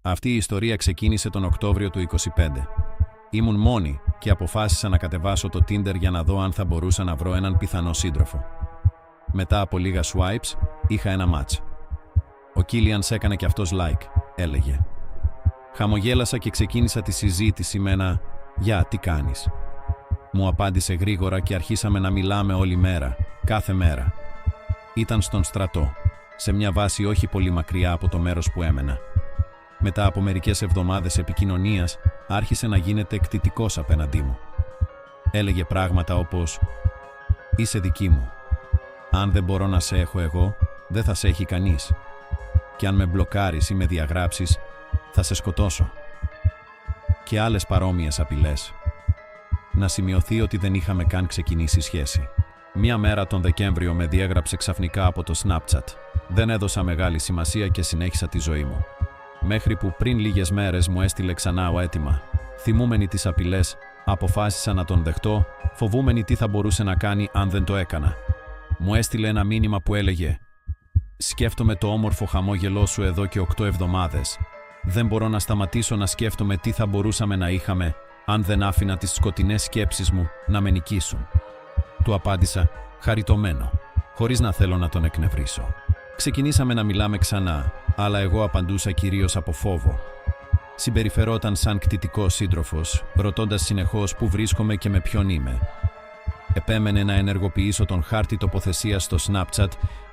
Αυτή η ιστορία ξεκίνησε τον Οκτώβριο του 25. Ήμουν μόνη και αποφάσισα να κατεβάσω το Tinder για να δω αν θα μπορούσα να βρω έναν πιθανό σύντροφο. Μετά από λίγα swipes, είχα ένα match. Ο Κίλιαν έκανε κι αυτός like, έλεγε. Χαμογέλασα και ξεκίνησα τη συζήτηση με ένα «Γεια, τι κάνεις?» Μου απάντησε γρήγορα και αρχίσαμε να μιλάμε όλη μέρα, κάθε μέρα. Ήταν στον στρατό, σε μια βάση όχι πολύ μακριά από το μέρος που έμενα. Μετά από μερικές εβδομάδες επικοινωνίας, άρχισε να γίνεται εκτιτικός απέναντί μου. Έλεγε πράγματα όπως «Είσαι δική μου. Αν δεν μπορώ να σε έχω εγώ, δεν θα σε έχει κανείς. Και αν με μπλοκάρεις ή με διαγράψεις, θα σε σκοτώσω». Και άλλες παρόμοιες απειλές. Να σημειωθεί ότι δεν είχαμε καν ξεκινήσει σχέση. Μια μέρα τον Δεκέμβριο με διέγραψε ξαφνικά από το Snapchat. Δεν έδωσα μεγάλη σημασία και συνέχισα τη ζωή μου. Μέχρι που πριν λίγες μέρες μου έστειλε ξανά ο αίτημα. Θυμούμενη τις απειλές, αποφάσισα να τον δεχτώ, φοβούμενη τι θα μπορούσε να κάνει αν δεν το έκανα. Μου έστειλε ένα μήνυμα που έλεγε «Σκέφτομαι το όμορφο χαμόγελό σου εδώ και 8 εβδομάδες. Δεν μπορώ να σταματήσω να σκέφτομαι τι θα μπορούσαμε να είχαμε αν δεν άφηνα τις σκοτεινές σκέψεις μου να με νικήσουν». Του απάντησα χαριτωμένο, χωρίς να θέλω να τον εκνευρίσω. Ξεκινήσαμε να μιλάμε ξανά, αλλά εγώ απαντούσα κυρίως από φόβο. Συμπεριφερόταν σαν κτητικός σύντροφος, ρωτώντας συνεχώς πού βρίσκομαι και με ποιον είμαι. Επέμενε να ενεργοποιήσω τον χάρτη τοποθεσίας στο Snapchat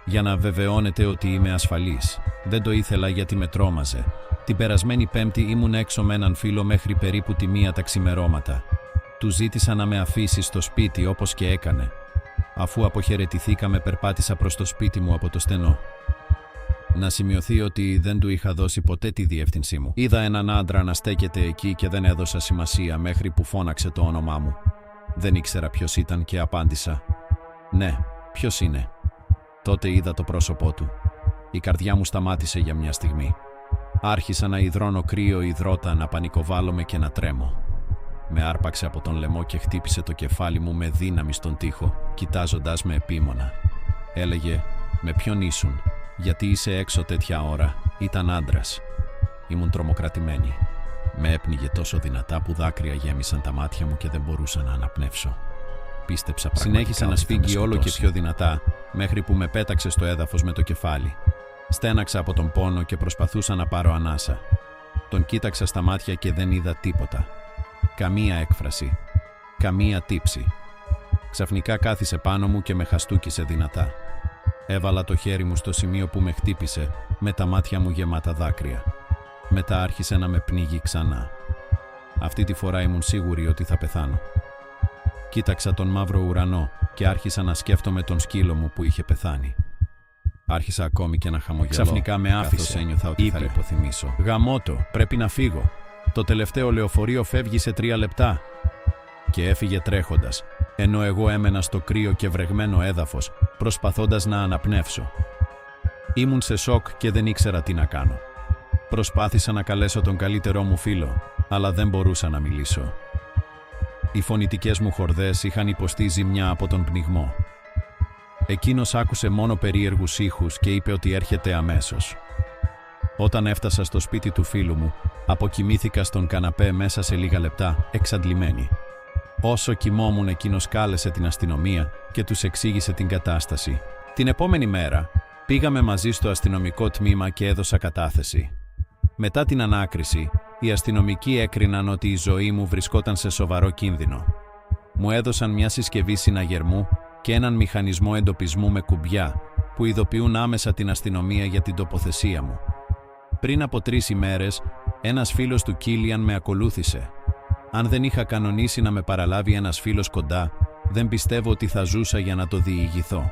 για να βεβαιώνεται ότι είμαι ασφαλής. Δεν το ήθελα γιατί με τρόμαζε. Την περασμένη Πέμπτη ήμουν έξω με έναν φίλο μέχρι περίπου τη 1 τα ξημερώματα. Του ζήτησα να με αφήσει στο σπίτι όπως και έκανε. Αφού αποχαιρετηθήκαμε, περπάτησα προς το σπίτι μου από το στενό. Να σημειωθεί ότι δεν του είχα δώσει ποτέ τη διεύθυνσή μου. Είδα έναν άντρα να στέκεται εκεί και δεν έδωσα σημασία μέχρι που φώναξε το όνομά μου. Δεν ήξερα ποιος ήταν και απάντησα «Ναι, ποιος είναι?» Τότε είδα το πρόσωπό του. Η καρδιά μου σταμάτησε για μια στιγμή. Άρχισα να υδρώνω κρύο υδρότα, να πανικοβάλλομαι και να τρέμω. Με άρπαξε από τον λαιμό και χτύπησε το κεφάλι μου με δύναμη στον τοίχο, κοιτάζοντας με επίμονα. Έλεγε «Με ποιον ήσουν? Γιατί είσαι έξω τέτοια ώρα?» Ήταν άντρας. Ήμουν τρομοκρατημένη. Με έπνιγε τόσο δυνατά που δάκρυα γέμισαν τα μάτια μου και δεν μπορούσα να αναπνεύσω. Πίστεψα πραγματικά. Συνέχισε να σφίγγει όλο και πιο δυνατά, μέχρι που με πέταξε στο έδαφος με το κεφάλι. Στέναξα από τον πόνο και προσπαθούσα να πάρω ανάσα. Τον κοίταξα στα μάτια και δεν είδα τίποτα. Καμία έκφραση. Καμία τύψη. Ξαφνικά κάθισε πάνω μου και με χαστούκισε δυνατά. Έβαλα το χέρι μου στο σημείο που με χτύπησε, με τα μάτια μου γεμάτα δάκρυα. Μετά άρχισε να με πνίγει ξανά. Αυτή τη φορά ήμουν σίγουρη ότι θα πεθάνω. Κοίταξα τον μαύρο ουρανό και άρχισα να σκέφτομαι τον σκύλο μου που είχε πεθάνει. Άρχισα ακόμη και να χαμογελώ. Ξαφνικά με άφησε, ένιωθα ότι θα λιποθυμήσω. «Γαμώτο, πρέπει να φύγω. Το τελευταίο λεωφορείο φεύγει σε 3 λεπτά». Και έφυγε τρέχοντας, ενώ εγώ έμενα στο κρύο και βρεγμένο έδαφος, προσπαθώντας να αναπνεύσω. Ήμουν σε σοκ και δεν ήξερα τι να κάνω. Προσπάθησα να καλέσω τον καλύτερό μου φίλο, αλλά δεν μπορούσα να μιλήσω. Οι φωνητικές μου χορδές είχαν υποστεί ζημιά από τον πνιγμό. Εκείνος άκουσε μόνο περίεργους ήχους και είπε ότι έρχεται αμέσως. Όταν έφτασα στο σπίτι του φίλου μου, αποκοιμήθηκα στον καναπέ μέσα σε λίγα λεπτά, εξαντλημένη. Όσο κοιμόμουν, εκείνος κάλεσε την αστυνομία και τους εξήγησε την κατάσταση. Την επόμενη μέρα, πήγαμε μαζί στο αστυνομικό τμήμα και έδωσα κατάθεση. Μετά την ανάκριση, οι αστυνομικοί έκριναν ότι η ζωή μου βρισκόταν σε σοβαρό κίνδυνο. Μου έδωσαν μια συσκευή συναγερμού και έναν μηχανισμό εντοπισμού με κουμπιά, που ειδοποιούν άμεσα την αστυνομία για την τοποθεσία μου. Πριν από 3 ημέρες, ένας φίλος του Κίλιαν με ακολούθησε. Αν δεν είχα κανονίσει να με παραλάβει ένας φίλος κοντά, δεν πιστεύω ότι θα ζούσα για να το διηγηθώ.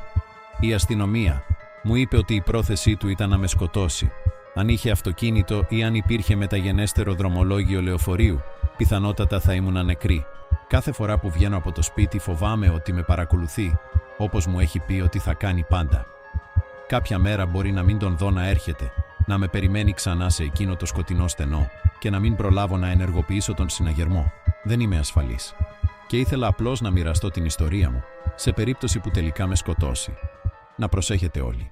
Η αστυνομία μου είπε ότι η πρόθεσή του ήταν να με σκοτώσει. Αν είχε αυτοκίνητο ή αν υπήρχε μεταγενέστερο δρομολόγιο λεωφορείου, πιθανότατα θα ήμουν νεκρή. Κάθε φορά που βγαίνω από το σπίτι φοβάμαι ότι με παρακολουθεί, όπως μου έχει πει ότι θα κάνει πάντα. Κάποια μέρα μπορεί να μην τον δω να έρχεται, να με περιμένει ξανά σε εκείνο το σκοτεινό στενό και να μην προλάβω να ενεργοποιήσω τον συναγερμό. Δεν είμαι ασφαλής. Και ήθελα απλώς να μοιραστώ την ιστορία μου, σε περίπτωση που τελικά με σκοτώσει. Να προσέχετε όλοι.